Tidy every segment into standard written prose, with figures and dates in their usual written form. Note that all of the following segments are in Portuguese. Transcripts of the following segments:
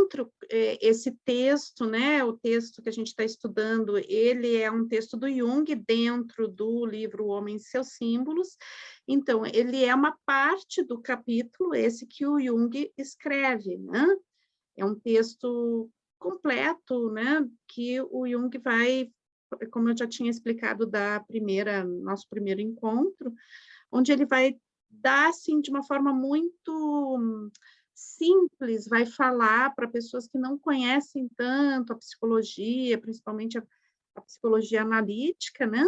encontro, esse texto, né, o texto que a gente está estudando, ele é um texto do Jung dentro do livro O Homem e Seus Símbolos. Então, ele é uma parte do capítulo, esse que o Jung escreve, né? É um texto completo, né, que o Jung vai, como eu já tinha explicado nosso primeiro encontro, onde ele vai dar, assim, de uma forma muito simples, vai falar para pessoas que não conhecem tanto a psicologia, principalmente a psicologia analítica, né?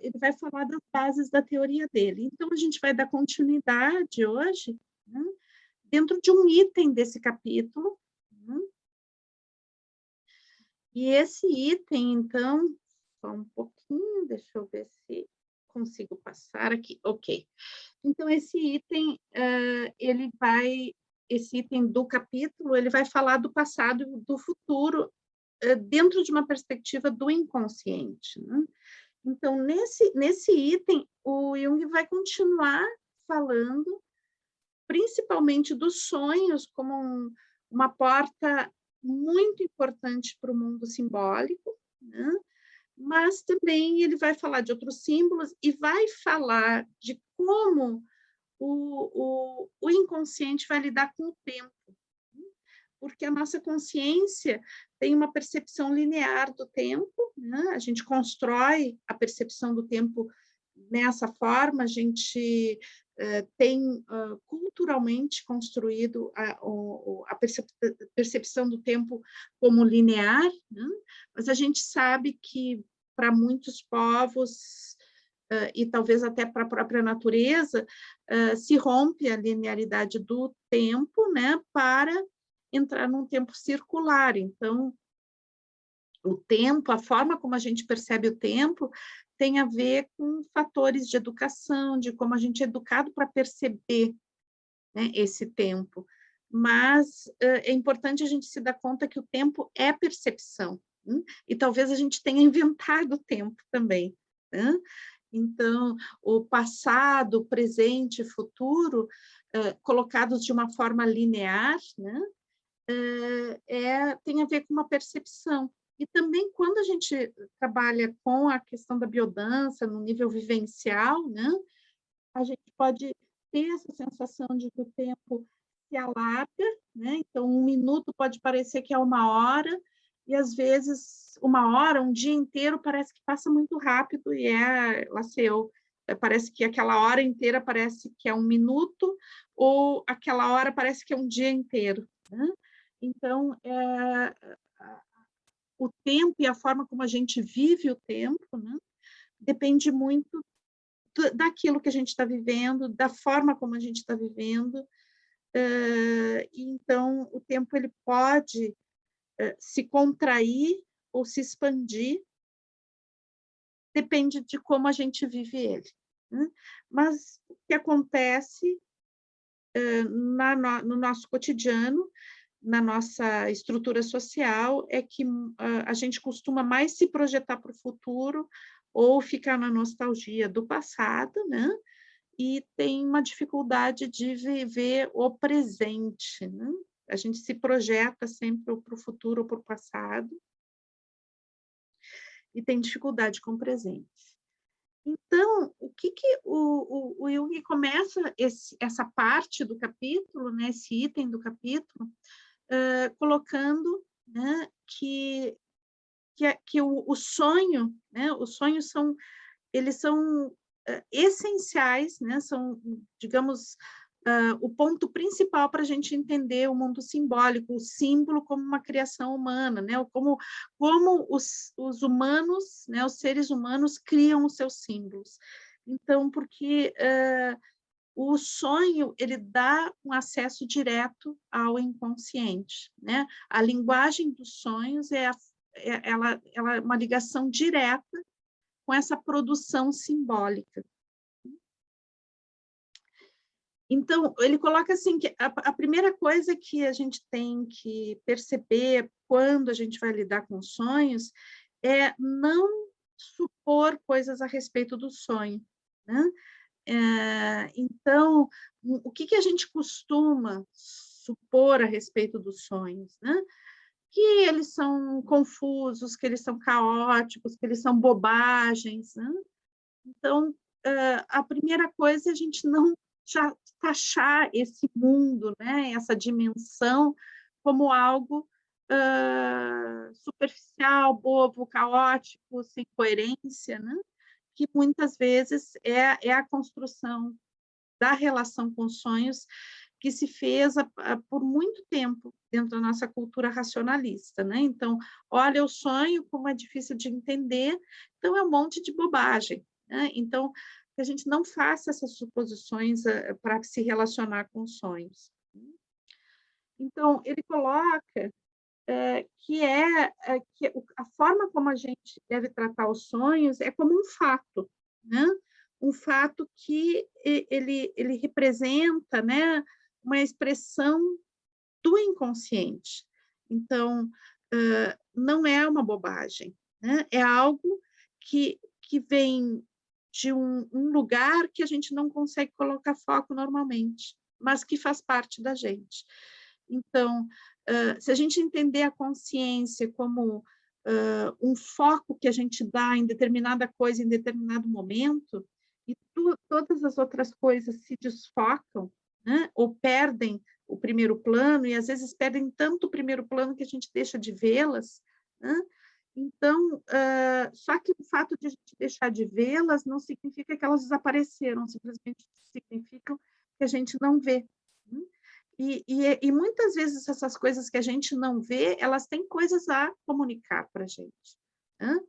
Ele vai falar das bases da teoria dele. Então, a gente vai dar continuidade hoje, né, dentro de um item desse capítulo, né? E esse item, então, só um pouquinho, deixa eu ver se consigo passar aqui. Ok. Então, esse item do capítulo, ele vai falar do passado e do futuro, dentro de uma perspectiva do inconsciente, né? Então, nesse item, o Jung vai continuar falando, principalmente dos sonhos, como uma porta muito importante para o mundo simbólico, né? Mas também ele vai falar de outros símbolos e vai falar de como o inconsciente vai lidar com o tempo, porque a nossa consciência tem uma percepção linear do tempo, né? A gente constrói a percepção do tempo nessa forma, a gente tem culturalmente construído a percepção do tempo como linear, né? Mas a gente sabe que para muitos povos, e talvez até para a própria natureza, se rompe a linearidade do tempo, né, para entrar num tempo circular. Então, o tempo, a forma como a gente percebe o tempo, tem a ver com fatores de educação, de como a gente é educado para perceber, né, esse tempo. Mas é importante a gente se dar conta que o tempo é percepção, e talvez a gente tenha inventado o tempo também, né? Então, o passado, presente e futuro, colocados de uma forma linear, né, tem a ver com uma percepção. E também, quando a gente trabalha com a questão da biodança, no nível vivencial, né, a gente pode ter essa sensação de que o tempo se alarga, né? Então, 1 minuto pode parecer que é 1 hora, e às vezes 1 hora, um dia inteiro, parece que passa muito rápido, e lá sei eu, parece que aquela hora inteira parece que é 1 minuto, ou aquela hora parece que é um dia inteiro, né? Então, o tempo e a forma como a gente vive o tempo, né, depende muito daquilo que a gente está vivendo, da forma como a gente está vivendo. Então, o tempo ele pode se contrair ou se expandir, depende de como a gente vive ele, né? Mas o que acontece no nosso cotidiano, na nossa estrutura social, é que a gente costuma mais se projetar para o futuro ou ficar na nostalgia do passado, né? E tem uma dificuldade de viver o presente, né? A gente se projeta sempre para o futuro ou para o passado e tem dificuldade com o presente. Então, o que o Jung começa essa parte do capítulo, né, esse item do capítulo, colocando, né, que o sonho, né, os sonhos eles são essenciais, né, são, digamos, o ponto principal para a gente entender o mundo simbólico, o símbolo como uma criação humana, né, como os humanos, né, os seres humanos criam os seus símbolos. Então, porque o sonho ele dá um acesso direto ao inconsciente, né? A linguagem dos sonhos ela é uma ligação direta com essa produção simbólica. Então, ele coloca assim que a primeira coisa que a gente tem que perceber quando a gente vai lidar com sonhos é não supor coisas a respeito do sonho, né? Então, o que a gente costuma supor a respeito dos sonhos, né? Que eles são confusos, que eles são caóticos, que eles são bobagens, né? Então, a primeira coisa é a gente não já taxar esse mundo, né, essa dimensão, como algo superficial, bobo, caótico, sem coerência, né? Que muitas vezes é a construção da relação com os sonhos que se fez por muito tempo dentro da nossa cultura racionalista, né? Então, olha o sonho, como é difícil de entender, então é um monte de bobagem, né? Então, que a gente não faça essas suposições para se relacionar com os sonhos. Então, ele coloca que a forma como a gente deve tratar os sonhos é como um fato, né? Um fato que ele representa, né, uma expressão do inconsciente. Então, não é uma bobagem, né? É algo que vem de um lugar que a gente não consegue colocar foco normalmente, mas que faz parte da gente. Então, se a gente entender a consciência como um foco que a gente dá em determinada coisa em determinado momento, e todas as outras coisas se desfocam, né? Ou perdem o primeiro plano, e às vezes perdem tanto o primeiro plano que a gente deixa de vê-las, né? Então, só que o fato de a gente deixar de vê-las não significa que elas desapareceram, simplesmente significa que a gente não vê. Né? E muitas vezes essas coisas que a gente não vê, elas têm coisas a comunicar para a gente. Né?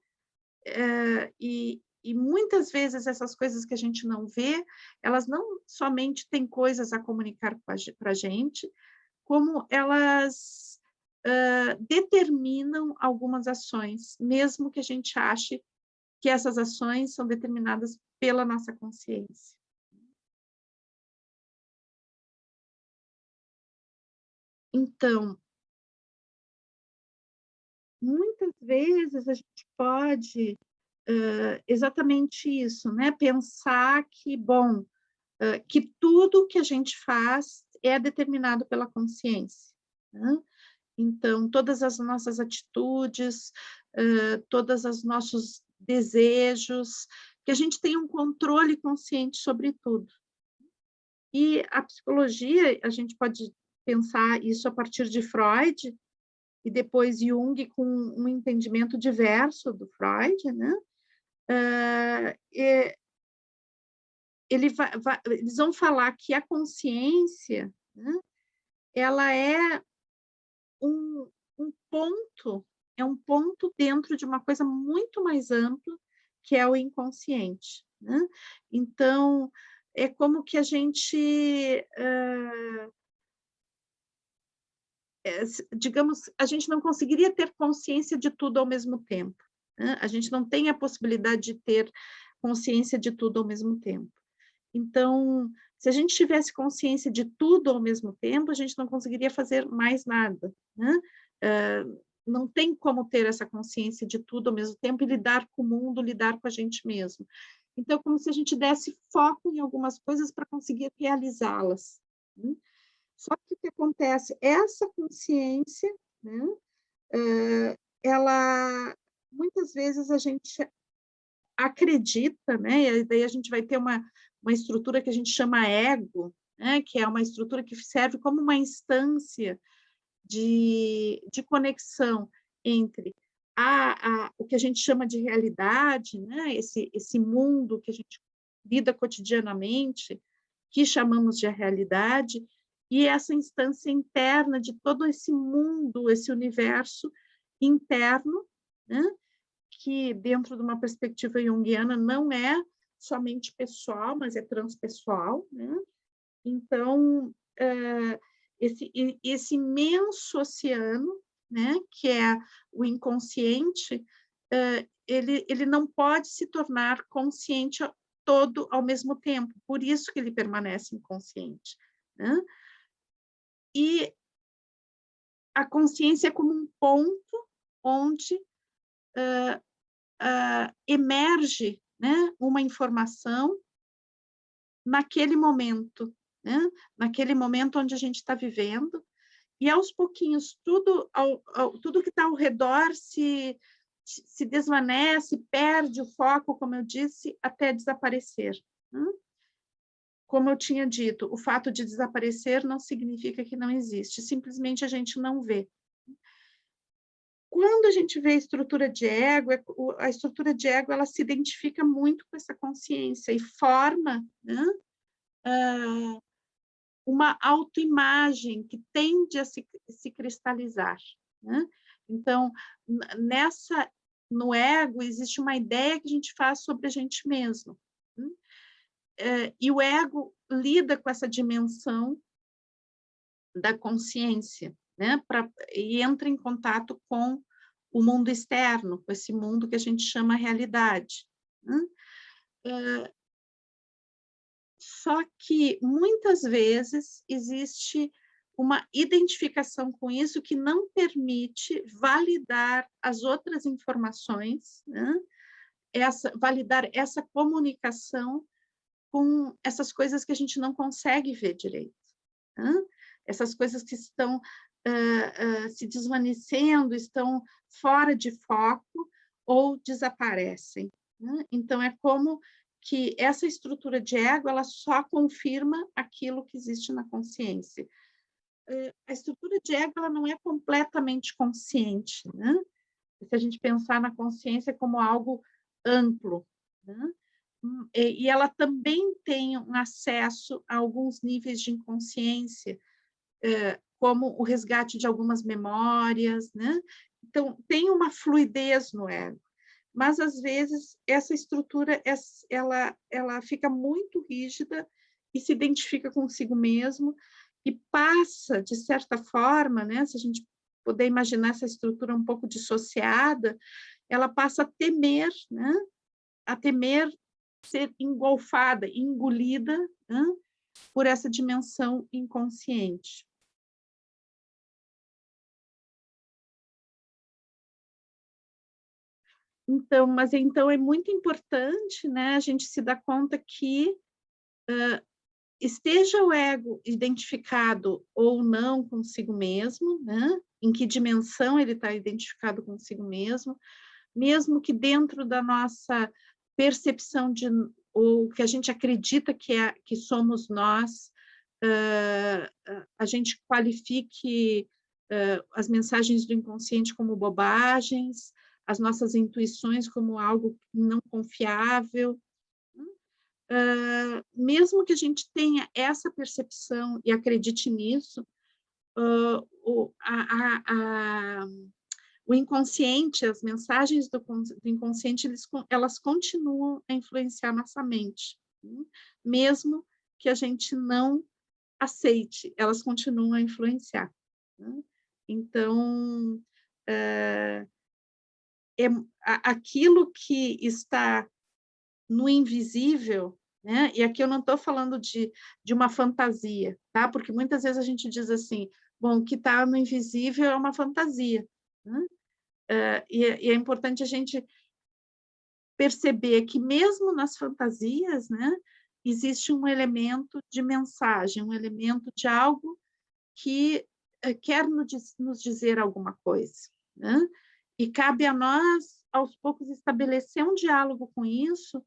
E muitas vezes essas coisas que a gente não vê, elas não somente têm coisas a comunicar para a gente, como elas determinam algumas ações, mesmo que a gente ache que essas ações são determinadas pela nossa consciência. Então, muitas vezes a gente pode exatamente isso, né? Pensar que, bom, que tudo que a gente faz é determinado pela consciência. Né? Então, todas as nossas atitudes, todos os nossos desejos, que a gente tem um controle consciente sobre tudo. E a psicologia, a gente pode pensar isso a partir de Freud, e depois Jung com um entendimento diverso do Freud, né? Eles vão falar que a consciência, né, ela um, um ponto, é um ponto dentro de uma coisa muito mais ampla, que é o inconsciente. Né? Então, é como que a gente, digamos, a gente não conseguiria ter consciência de tudo ao mesmo tempo. Né? A gente não tem a possibilidade de ter consciência de tudo ao mesmo tempo. Então, se a gente tivesse consciência de tudo ao mesmo tempo, a gente não conseguiria fazer mais nada, né? Não tem como ter essa consciência de tudo ao mesmo tempo e lidar com o mundo, lidar com a gente mesmo. Então, é como se a gente desse foco em algumas coisas para conseguir realizá-las. Né? Só que o que acontece? Essa consciência, né? Ela, muitas vezes a gente acredita, né? E daí a gente vai ter uma estrutura que a gente chama ego, né? Que é uma estrutura que serve como uma instância de conexão entre o que a gente chama de realidade, né? Esse mundo que a gente lida cotidianamente, que chamamos de realidade, e essa instância interna de todo esse mundo, esse universo interno, né? Que dentro de uma perspectiva junguiana não é somente pessoal, mas é transpessoal, né? Então, esse imenso oceano, né, que é o inconsciente, ele não pode se tornar consciente todo ao mesmo tempo, por isso que ele permanece inconsciente. Né? E a consciência é como um ponto onde emerge, né, uma informação naquele momento, né? Naquele momento onde a gente está vivendo, e aos pouquinhos, tudo que está ao redor se desvanece, perde o foco, como eu disse, até desaparecer. Como eu tinha dito, o fato de desaparecer não significa que não existe, simplesmente a gente não vê. Quando a gente vê a estrutura de ego, a estrutura de ego ela se identifica muito com essa consciência e forma, né, uma autoimagem que tende a se cristalizar. Né? Então, no ego, existe uma ideia que a gente faz sobre a gente mesmo. Né? E o ego lida com essa dimensão da consciência, né? E entra em contato com o mundo externo, com esse mundo que a gente chama realidade. Né? Só que, muitas vezes, existe uma identificação com isso que não permite validar as outras informações, né? Validar essa comunicação com essas coisas que a gente não consegue ver direito. Né? Essas coisas que estão se desvanecendo, estão fora de foco ou desaparecem. Né? Então, é como que essa estrutura de ego ela só confirma aquilo que existe na consciência. A estrutura de ego ela não é completamente consciente, né? Se a gente pensar na consciência como algo amplo, né? E ela também tem um acesso a alguns níveis de inconsciência, como o resgate de algumas memórias, né? Então, tem uma fluidez no ego, mas, às vezes, essa estrutura ela fica muito rígida e se identifica consigo mesmo e passa, de certa forma, né? Se a gente puder imaginar essa estrutura um pouco dissociada, ela passa a temer, né? A temer ser engolfada, engolida, né? Por essa dimensão inconsciente. Então, mas então é muito importante, né, a gente se dar conta que esteja o ego identificado ou não consigo mesmo, né? Em que dimensão ele está identificado consigo mesmo que dentro da nossa percepção de ou que a gente acredita que somos nós, a gente qualifique as mensagens do inconsciente como bobagens, as nossas intuições como algo não confiável. Mesmo que a gente tenha essa percepção e acredite nisso, o inconsciente, as mensagens do inconsciente, elas continuam a influenciar nossa mente, né? Mesmo que a gente não aceite, elas continuam a influenciar. Né? Então, aquilo que está no invisível, né? E aqui eu não estou falando de uma fantasia, tá? Porque muitas vezes a gente diz assim, bom, o que está no invisível é uma fantasia, né? E é importante a gente perceber que mesmo nas fantasias, né, existe um elemento de mensagem, um elemento de algo que quer nos dizer alguma coisa, né? E cabe a nós, aos poucos, estabelecer um diálogo com isso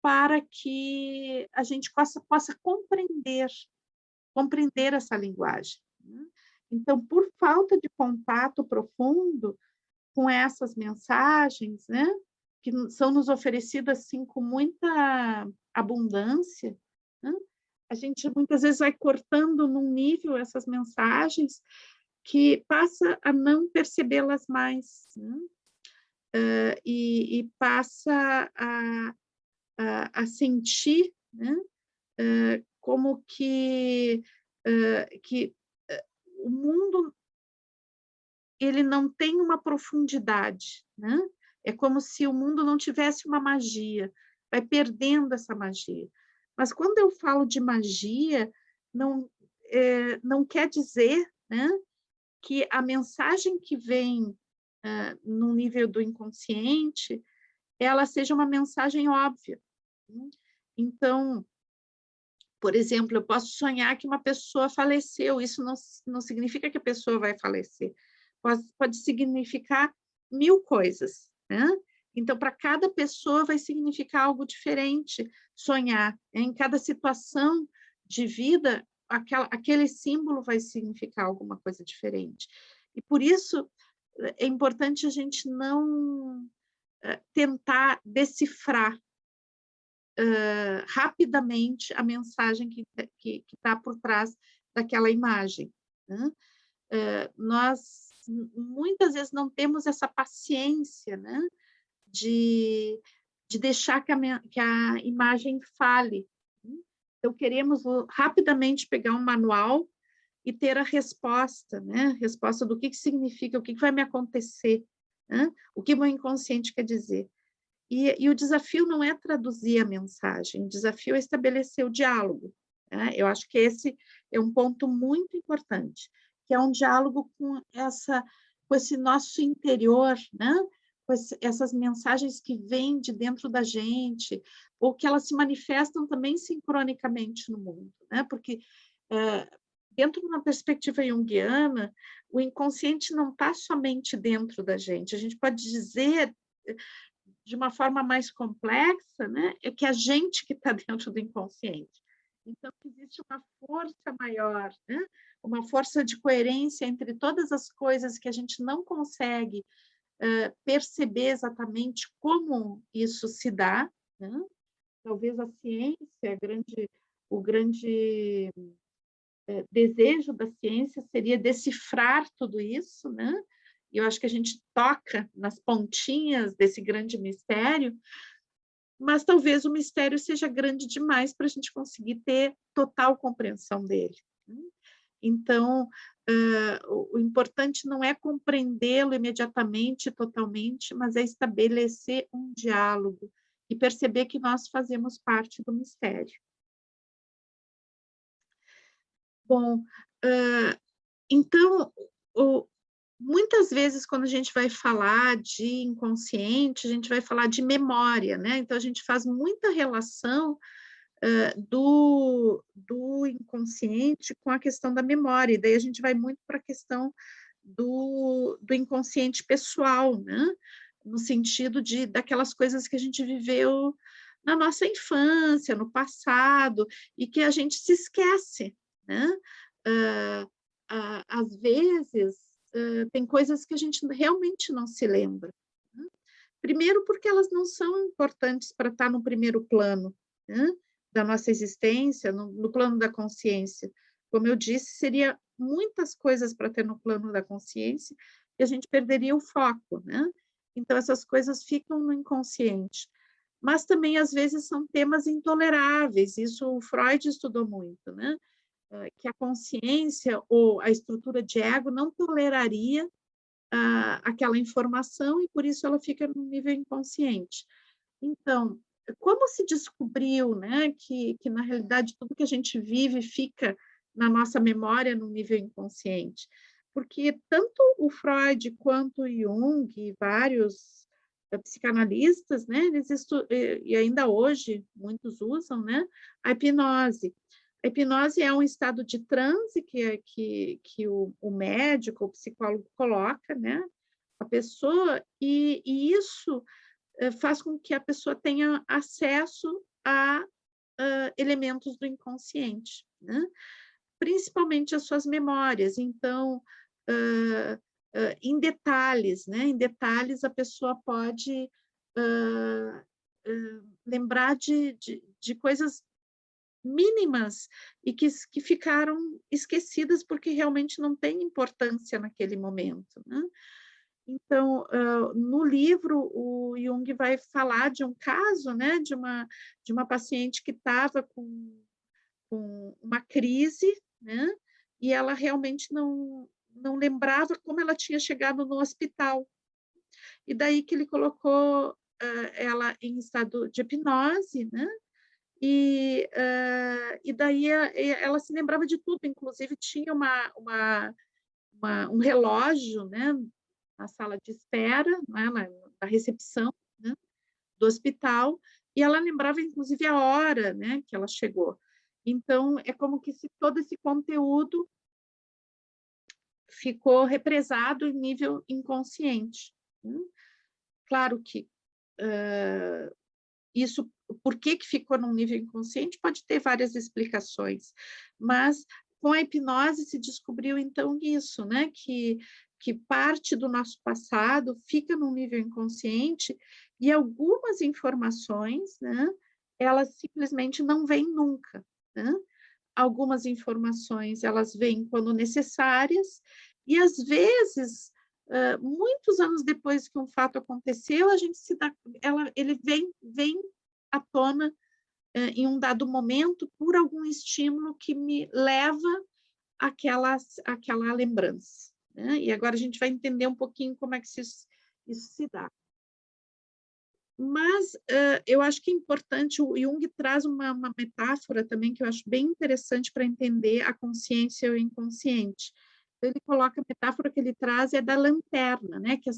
para que a gente possa compreender essa linguagem. Né? Então, por falta de contato profundo com essas mensagens, né, que são nos oferecidas assim com muita abundância, né? A gente muitas vezes vai cortando num nível essas mensagens que passa a não percebê-las mais, né? E passa a sentir, né? Como que o mundo ele não tem uma profundidade, né? É como se o mundo não tivesse uma magia, vai perdendo essa magia. Mas quando eu falo de magia, não quer dizer, né, que a mensagem que vem no nível do inconsciente, ela seja uma mensagem óbvia. Né? Então, Por exemplo, eu posso sonhar que uma pessoa faleceu, isso não significa que a pessoa vai falecer, pode significar 1000 coisas, né? Então, para cada pessoa vai significar algo diferente sonhar. Em cada situação de vida, aquele símbolo vai significar alguma coisa diferente. E por isso é importante a gente não tentar decifrar rapidamente a mensagem que está por trás daquela imagem, né? Nós muitas vezes não temos essa paciência, né, de deixar que a imagem fale. Então, queremos rapidamente pegar um manual e ter a resposta, né? A resposta do que significa, o que vai me acontecer, né? O que o meu inconsciente quer dizer. E o desafio não é traduzir a mensagem, o desafio é estabelecer o diálogo, né? Eu acho que esse é um ponto muito importante, que é um diálogo com esse nosso interior, né? Com essas mensagens que vêm de dentro da gente, ou que elas se manifestam também sincronicamente no mundo, né? Porque dentro de uma perspectiva junguiana, o inconsciente não está somente dentro da gente, a gente pode dizer de uma forma mais complexa, né, é que a gente que está dentro do inconsciente. Então, existe uma força maior, né, uma força de coerência entre todas as coisas que a gente não consegue perceber exatamente como isso se dá, né? Talvez a ciência, o grande desejo da ciência seria decifrar tudo isso, né? E eu acho que a gente toca nas pontinhas desse grande mistério, mas talvez o mistério seja grande demais para a gente conseguir ter total compreensão dele. Então, o importante não é compreendê-lo imediatamente, totalmente, mas é estabelecer um diálogo e perceber que nós fazemos parte do mistério. Bom, então, muitas vezes, quando a gente vai falar de inconsciente, a gente vai falar de memória, né? Então, a gente faz muita relação do inconsciente com a questão da memória, e daí a gente vai muito para a questão do inconsciente pessoal, né? No sentido daquelas coisas que a gente viveu na nossa infância, no passado, e que a gente se esquece, né? Às vezes, tem coisas que a gente realmente não se lembra, né? Primeiro porque elas não são importantes para estar no primeiro plano, né, da nossa existência, no plano da consciência. Como eu disse, seria muitas coisas para ter no plano da consciência e a gente perderia o foco, né? Então, essas coisas ficam no inconsciente. Mas também, às vezes, são temas intoleráveis, isso o Freud estudou muito, né? Que a consciência ou a estrutura de ego não toleraria aquela informação e por isso ela fica no nível inconsciente. Então, como se descobriu, né, que na realidade tudo que a gente vive fica na nossa memória no nível inconsciente? Porque tanto o Freud quanto o Jung e vários psicanalistas, né, e ainda hoje muitos usam, né, a hipnose. A hipnose é um estado de transe que o médico, o psicólogo coloca, né, a pessoa, e isso faz com que a pessoa tenha acesso a elementos do inconsciente, né? Principalmente as suas memórias. Então, em detalhes, né? Em detalhes, a pessoa pode lembrar de coisas mínimas e que ficaram esquecidas porque realmente não tem importância naquele momento, né? Então, no livro, o Jung vai falar de um caso, né, de uma paciente que estava com uma crise, né, e ela realmente não lembrava como ela tinha chegado no hospital. E daí que ele colocou ela em estado de hipnose, né, e daí ela se lembrava de tudo, inclusive tinha um relógio, né, na sala de espera, né, na recepção, né, do hospital, e ela lembrava inclusive a hora, né, que ela chegou. Então, é como que se todo esse conteúdo ficou represado em nível inconsciente, né? Claro que isso, por que que ficou num nível inconsciente, pode ter várias explicações, mas com a hipnose se descobriu então isso, né, que parte do nosso passado fica num nível inconsciente e algumas informações, né, elas simplesmente não vêm nunca, né? Algumas informações elas vêm quando necessárias e às vezes, muitos anos depois que um fato aconteceu, a gente se dá, ele vem à tona, em um dado momento por algum estímulo que me leva àquela lembrança, né? E agora a gente vai entender um pouquinho como é que isso se dá. Mas, eu acho que é importante, o Jung traz uma metáfora também que eu acho bem interessante para entender a consciência e o inconsciente. Então, ele coloca a metáfora que ele traz é da lanterna, né, que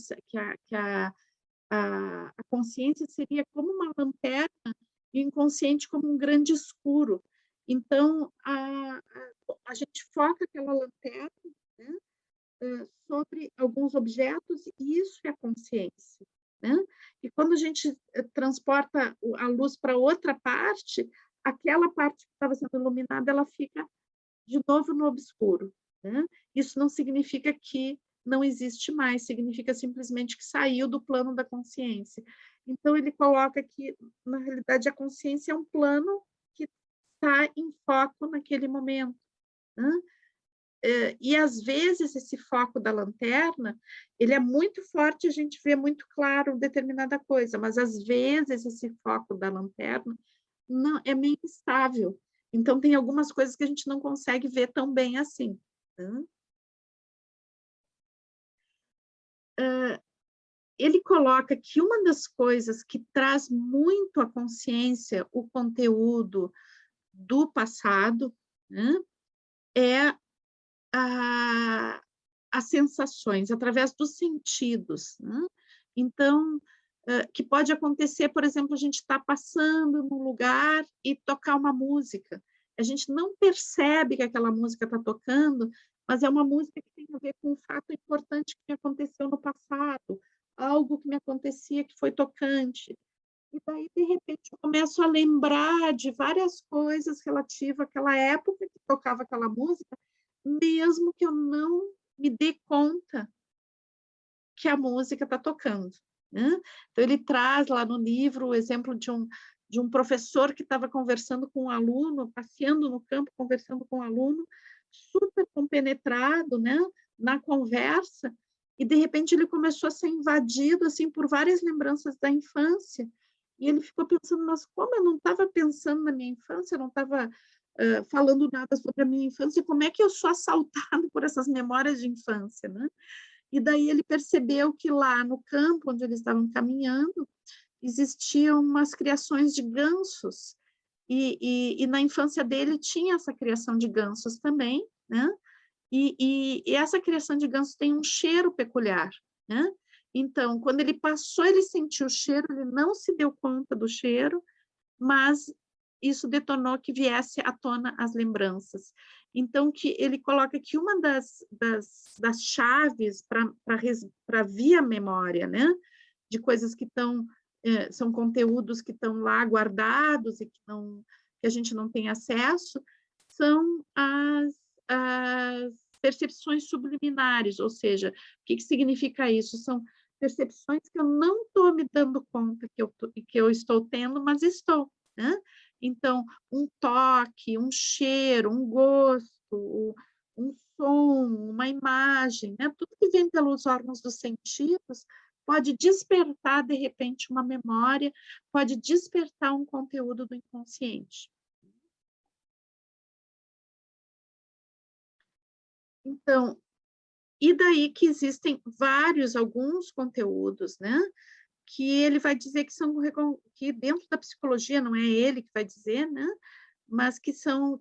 a consciência seria como uma lanterna e o inconsciente como um grande escuro. Então, a gente foca aquela lanterna, né, sobre alguns objetos, e isso é a consciência, né? E quando a gente transporta a luz para outra parte, aquela parte que estava sendo iluminada, ela fica de novo no obscuro, né? Isso não significa que não existe mais, significa simplesmente que saiu do plano da consciência. Então, ele coloca que, na realidade, a consciência é um plano que está em foco naquele momento, né? E às vezes esse foco da lanterna, ele é muito forte, a gente vê muito claro determinada coisa, mas às vezes esse foco da lanterna não é meio instável. Então tem algumas coisas que a gente não consegue ver tão bem assim, né? Ele coloca que uma das coisas que traz muito à consciência o conteúdo do passado, né, é a as sensações, através dos sentidos, né? Então, que pode acontecer, por exemplo, a gente está passando num lugar e tocar uma música. A gente não percebe que aquela música está tocando, mas é uma música que tem a ver com um fato importante que me aconteceu no passado, algo que me acontecia que foi tocante. E daí, de repente, eu começo a lembrar de várias coisas relativas àquela época que tocava aquela música, mesmo que eu não me dê conta que a música está tocando, né? Então ele traz lá no livro o exemplo de um professor que estava conversando com um aluno, passeando no campo, conversando com um aluno, super compenetrado, né, na conversa, e de repente ele começou a ser invadido, assim, por várias lembranças da infância, e ele ficou pensando: "Mas como eu não estava pensando na minha infância, eu não estava, falando nada sobre a minha infância, como é que eu sou assaltado por essas memórias de infância, né?" E daí ele percebeu que lá no campo onde eles estavam caminhando, existiam umas criações de gansos, e na infância dele tinha essa criação de gansos também, né? E essa criação de gansos tem um cheiro peculiar, né? Então, quando ele passou, ele sentiu o cheiro, ele não se deu conta do cheiro, mas isso detonou que viesse à tona as lembranças. Então, que ele coloca que uma das chaves para via memória, né, de coisas que estão, são conteúdos que estão lá guardados e que a gente não tem acesso, são as percepções subliminares, ou seja, o que significa isso? São percepções que eu não estou me dando conta que eu estou tendo, mas estou, né? Então, um toque, um cheiro, um gosto, um som, uma imagem, né? Tudo que vem pelos órgãos dos sentidos pode despertar, de repente, uma memória, pode despertar um conteúdo do inconsciente. Então, e daí que existem alguns conteúdos, né? Que ele vai dizer que que dentro da psicologia, não é ele que vai dizer, né, mas que são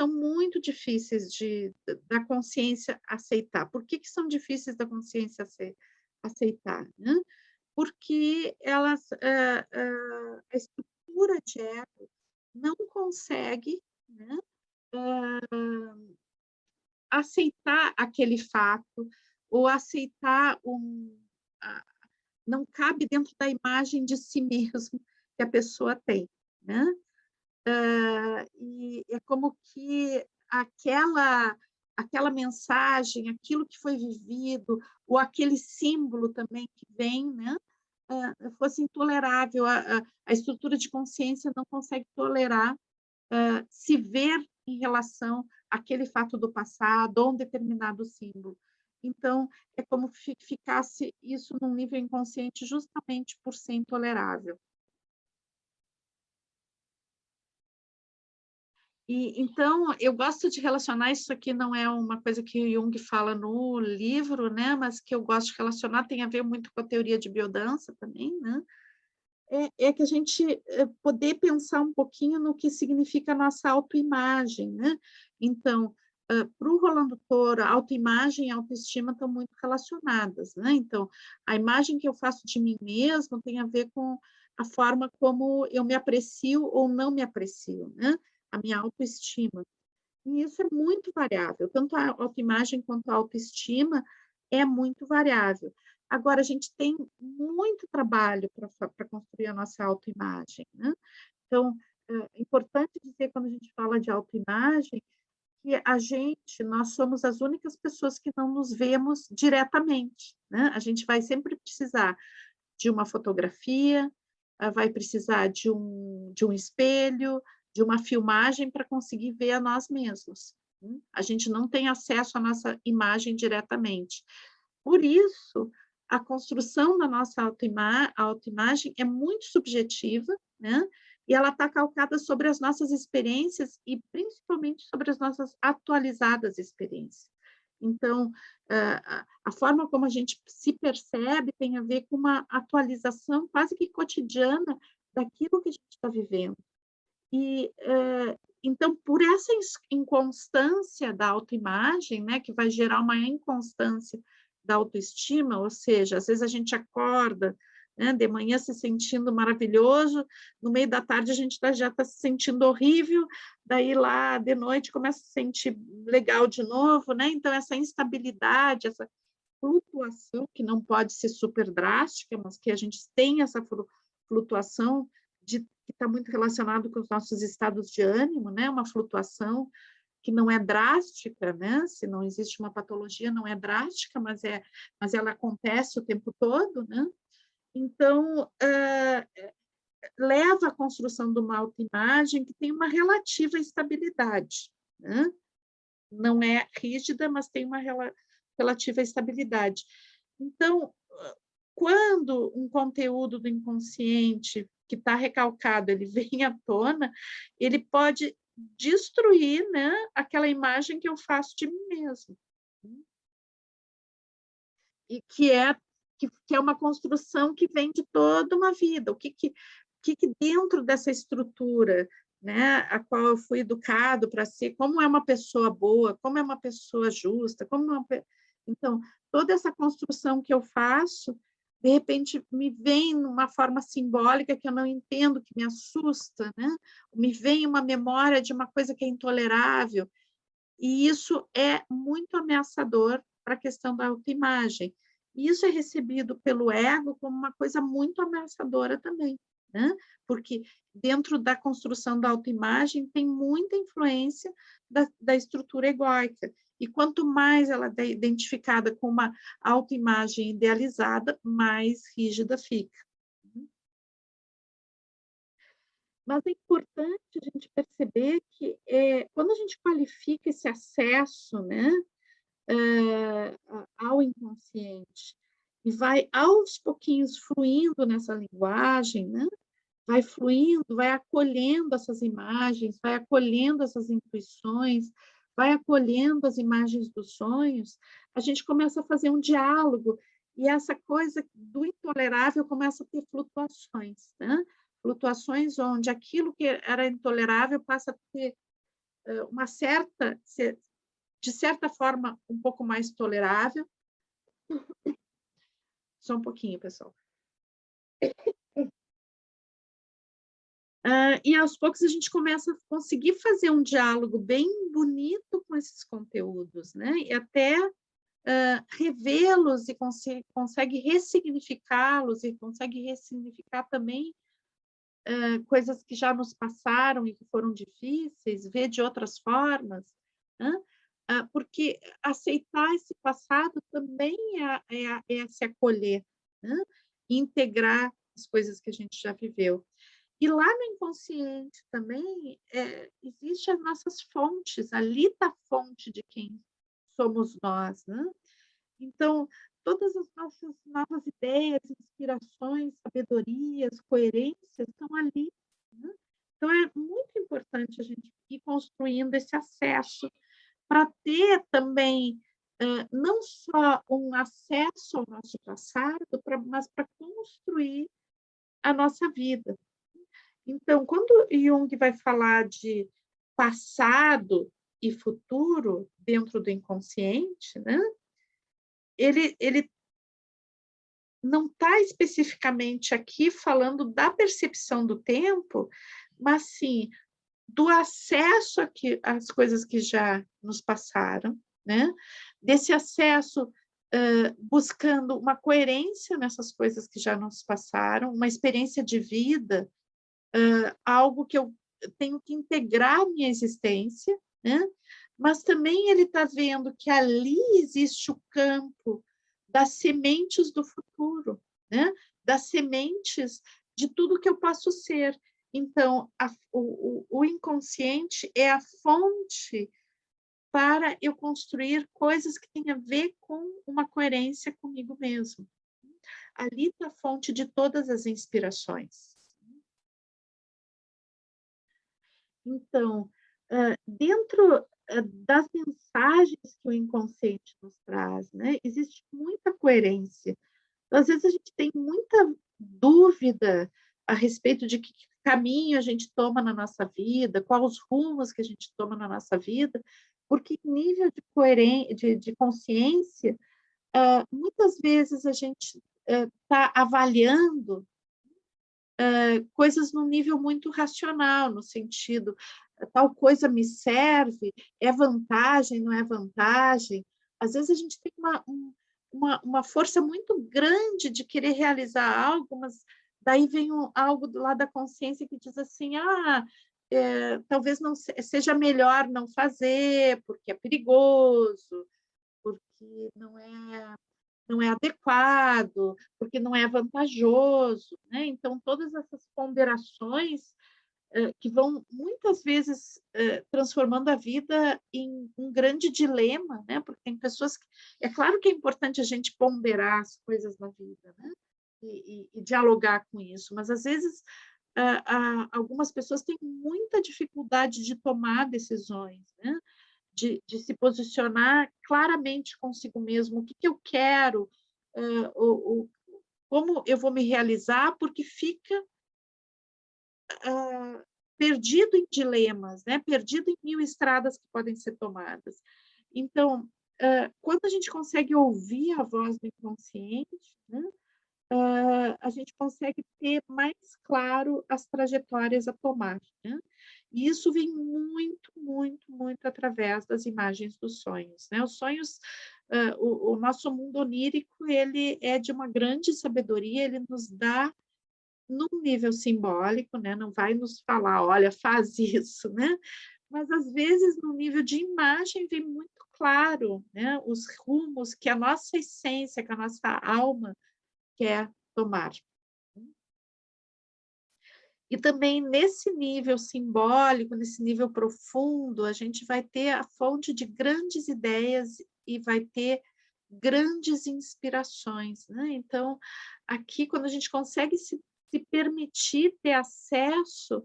muito difíceis da consciência aceitar. Por que são difíceis da consciência aceitar, né? Porque a estrutura de ego não consegue, né, aceitar aquele fato, ou aceitar não cabe dentro da imagem de si mesmo que a pessoa tem, né? E é como que aquela mensagem, aquilo que foi vivido, ou aquele símbolo também que vem, né? Fosse intolerável. A estrutura de consciência não consegue tolerar se ver em relação àquele fato do passado ou um determinado símbolo. Então, é como se ficasse isso num nível inconsciente justamente por ser intolerável. Então, eu gosto de relacionar, isso aqui não é uma coisa que Jung fala no livro, né, mas que eu gosto de relacionar, tem a ver muito com a teoria de biodança também, né, é que a gente poder pensar um pouquinho no que significa a nossa autoimagem, né? Então, para o Rolando Toro, autoimagem e autoestima estão muito relacionadas, né? Então, a imagem que eu faço de mim mesmo tem a ver com a forma como eu me aprecio ou não me aprecio, né? A minha autoestima. E isso é muito variável, tanto a autoimagem quanto a autoestima é muito variável. Agora, a gente tem muito trabalho para construir a nossa autoimagem, né? Então, é importante dizer, quando a gente fala de autoimagem, que nós somos as únicas pessoas que não nos vemos diretamente, né? A gente vai sempre precisar de uma fotografia, vai precisar de um espelho, de uma filmagem para conseguir ver a nós mesmos. A gente não tem acesso à nossa imagem diretamente. Por isso, a construção da nossa autoimagem é muito subjetiva, né? E ela está calcada sobre as nossas experiências e principalmente sobre as nossas atualizadas experiências. Então, a forma como a gente se percebe tem a ver com uma atualização quase que cotidiana daquilo que a gente está vivendo. E, então, por essa inconstância da autoimagem, né, que vai gerar uma inconstância da autoestima, ou seja, às vezes a gente acorda, né, de manhã se sentindo maravilhoso, no meio da tarde a gente já está se sentindo horrível, daí lá de noite começa a se sentir legal de novo, né? Então, essa instabilidade, essa flutuação, que não pode ser super drástica, mas que a gente tem essa flutuação que está muito relacionado com os nossos estados de ânimo, né? Uma flutuação que não é drástica, né? Se não existe uma patologia, não é drástica, mas ela acontece o tempo todo, né? Então, leva à construção de uma autoimagem que tem uma relativa estabilidade, né? Não é rígida, mas tem uma relativa estabilidade. Então, quando um conteúdo do inconsciente que está recalcado, ele vem à tona, ele pode destruir, né, aquela imagem que eu faço de mim mesmo. E que é uma construção que vem de toda uma vida. O que dentro dessa estrutura, né, a qual eu fui educado para ser, como é uma pessoa boa, como é uma pessoa justa, então, toda essa construção que eu faço, de repente, me vem numa forma simbólica que eu não entendo, que me assusta, né? Me vem uma memória de uma coisa que é intolerável, e isso é muito ameaçador para a questão da autoimagem. E isso é recebido pelo ego como uma coisa muito ameaçadora também, né? Porque dentro da construção da autoimagem tem muita influência da estrutura egóica. E quanto mais ela é identificada com uma autoimagem idealizada, mais rígida fica. Mas é importante a gente perceber que quando a gente qualifica esse acesso, né, ao inconsciente e vai aos pouquinhos fluindo nessa linguagem, né, vai fluindo, vai acolhendo essas imagens, vai acolhendo essas intuições, vai acolhendo as imagens dos sonhos, a gente começa a fazer um diálogo e essa coisa do intolerável começa a ter flutuações, né? Flutuações onde aquilo que era intolerável passa a ter uma certa, de certa forma, um pouco mais tolerável. Só um pouquinho, pessoal. E aos poucos a gente começa a conseguir fazer um diálogo bem bonito com esses conteúdos, né? E até revê-los e consegue ressignificá-los e consegue ressignificar também coisas que já nos passaram e que foram difíceis, ver de outras formas, né? Porque aceitar esse passado também é se acolher, né? E integrar as coisas que a gente já viveu. E lá no inconsciente também existem as nossas fontes, ali está a fonte de quem somos nós, né? Então, todas as nossas novas ideias, inspirações, sabedorias, coerências estão ali, né? Então, é muito importante a gente ir construindo esse acesso para ter também não só um acesso ao nosso passado, mas para construir a nossa vida. Então, quando Jung vai falar de passado e futuro dentro do inconsciente, né? Ele não está especificamente aqui falando da percepção do tempo, mas sim do acesso às coisas que já nos passaram, né? Desse acesso buscando uma coerência nessas coisas que já nos passaram, uma experiência de vida, algo que eu tenho que integrar à minha existência, né? Mas também ele está vendo que ali existe o campo das sementes do futuro, né? Das sementes de tudo que eu posso ser. Então, o inconsciente é a fonte para eu construir coisas que têm a ver com uma coerência comigo mesmo. Ali está a fonte de todas as inspirações. Então, dentro das mensagens que o inconsciente nos traz, né, existe muita coerência. Então, às vezes a gente tem muita dúvida a respeito de que caminho a gente toma na nossa vida, quais os rumos que a gente toma na nossa vida, porque em nível de consciência, muitas vezes a gente está avaliando coisas num nível muito racional, no sentido, tal coisa me serve, é vantagem, não é vantagem. Às vezes a gente tem uma força muito grande de querer realizar algo, mas daí vem algo do lado da consciência que diz assim, talvez não seja melhor não fazer, porque é perigoso, porque não é adequado, porque não é vantajoso, né? Então, todas essas ponderações que vão, muitas vezes, transformando a vida em um grande dilema, né? Porque tem pessoas que... É claro que é importante a gente ponderar as coisas na vida, né? E dialogar com isso, mas, às vezes, algumas pessoas têm muita dificuldade de tomar decisões, né? De se posicionar claramente consigo mesmo, o que eu quero, como eu vou me realizar, porque fica perdido em dilemas, né? Perdido em mil estradas que podem ser tomadas. Então, quando a gente consegue ouvir a voz do inconsciente, né? A gente consegue ter mais claro as trajetórias a tomar, né? E isso vem muito, muito, muito através das imagens dos sonhos, né? Os sonhos, o nosso mundo onírico, ele é de uma grande sabedoria, ele nos dá num nível simbólico, né? Não vai nos falar, olha, faz isso, né? Mas, às vezes, no nível de imagem, vem muito claro, né? Os rumos que a nossa essência, que a nossa alma quer tomar. E também nesse nível simbólico, nesse nível profundo, a gente vai ter a fonte de grandes ideias e vai ter grandes inspirações, né? Então, aqui, quando a gente consegue se permitir ter acesso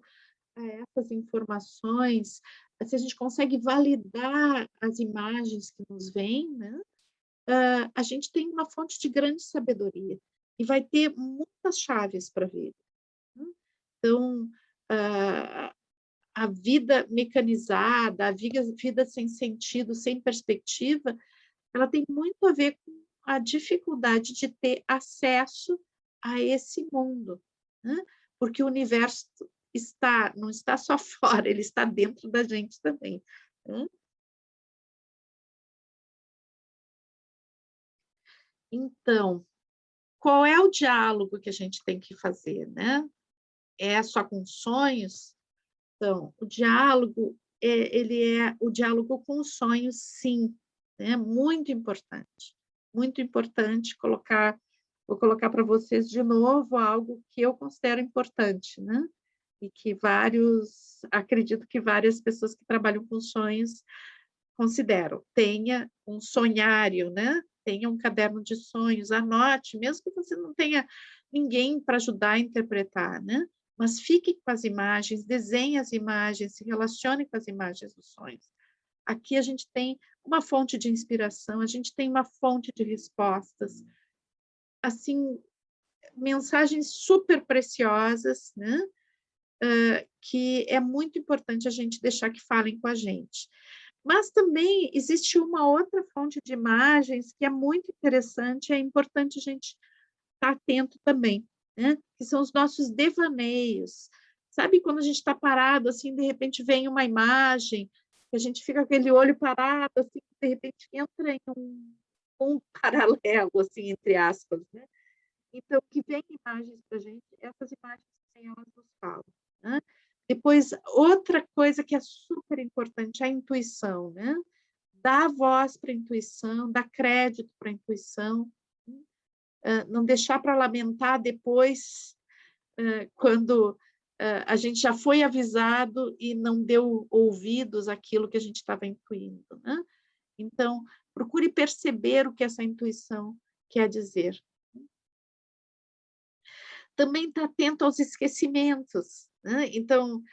a essas informações, se a gente consegue validar as imagens que nos vêm, né? A gente tem uma fonte de grande sabedoria e vai ter muitas chaves para a vida. Né? Então, a vida mecanizada, a vida sem sentido, sem perspectiva, ela tem muito a ver com a dificuldade de ter acesso a esse mundo, né? Porque o universo não está só fora, ele está dentro da gente também. Né? Então, qual é o diálogo que a gente tem que fazer, né? É só com sonhos? Então, o diálogo, ele é o diálogo com os sonhos, sim, né? Muito importante vou colocar para vocês de novo algo que eu considero importante, né? E que acredito que várias pessoas que trabalham com sonhos consideram. Tenha um sonhário, né? Tenha um caderno de sonhos, anote, mesmo que você não tenha ninguém para ajudar a interpretar, né? Mas fique com as imagens, desenhe as imagens, se relacione com as imagens dos sonhos. Aqui a gente tem uma fonte de inspiração, a gente tem uma fonte de respostas, assim, mensagens super preciosas, né? Que é muito importante a gente deixar que falem com a gente. Mas também existe uma outra fonte de imagens que é muito interessante, é importante a gente estar atento também, né? Que são os nossos devaneios. Sabe quando a gente está parado, assim, de repente vem uma imagem, que a gente fica com aquele olho parado, assim, de repente entra em um paralelo, assim, entre aspas, né? Então, que vem imagens para a gente, essas imagens também elas nos falam, né? Depois, outra coisa que é super importante, a intuição, né? Dá voz para a intuição, dá crédito para a intuição, não deixar para lamentar depois, quando a gente já foi avisado e não deu ouvidos àquilo que a gente estava intuindo, né? Então, procure perceber o que essa intuição quer dizer. Também está atento aos esquecimentos, né? Então,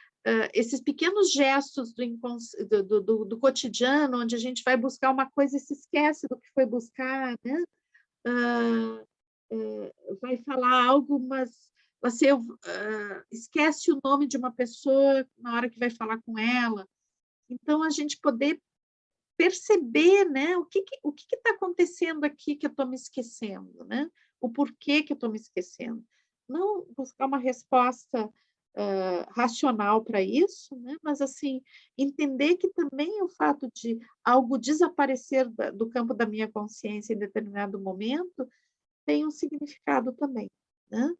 esses pequenos gestos do cotidiano, onde a gente vai buscar uma coisa e se esquece do que foi buscar, né? Vai falar algo, mas você esquece o nome de uma pessoa na hora que vai falar com ela. Então, a gente poder perceber, né, o que está acontecendo aqui que eu estou me esquecendo, né? O porquê que eu estou me esquecendo. Não buscar uma resposta racional para isso, né? Mas assim, entender que também o fato de algo desaparecer do campo da minha consciência em determinado momento tem um significado também, né?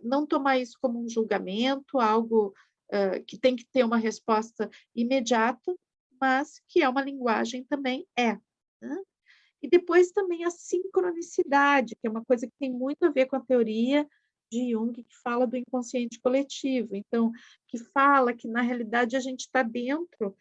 Não tomar isso como um julgamento, algo que tem que ter uma resposta imediata, mas que é uma linguagem também né? E depois também a sincronicidade, que é uma coisa que tem muito a ver com a teoria de Jung, que fala do inconsciente coletivo. Então, que fala que, na realidade, a gente está dentro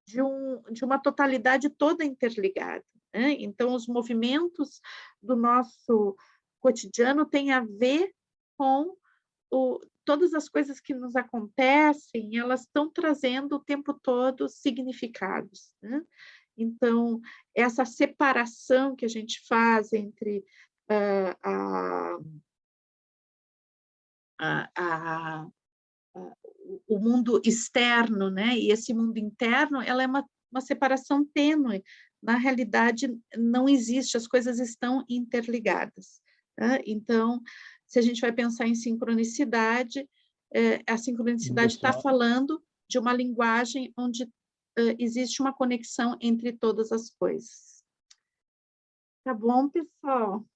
de uma totalidade toda interligada, né? Então, os movimentos do nosso cotidiano têm a ver com todas as coisas que nos acontecem, elas estão trazendo o tempo todo significados, né? Então, essa separação que a gente faz entre o mundo externo, né, e esse mundo interno, ela é uma separação tênue. Na realidade, não existe, as coisas estão interligadas. Né? Então, se a gente vai pensar em sincronicidade, a sincronicidade está falando de uma linguagem onde existe uma conexão entre todas as coisas. Tá bom, pessoal?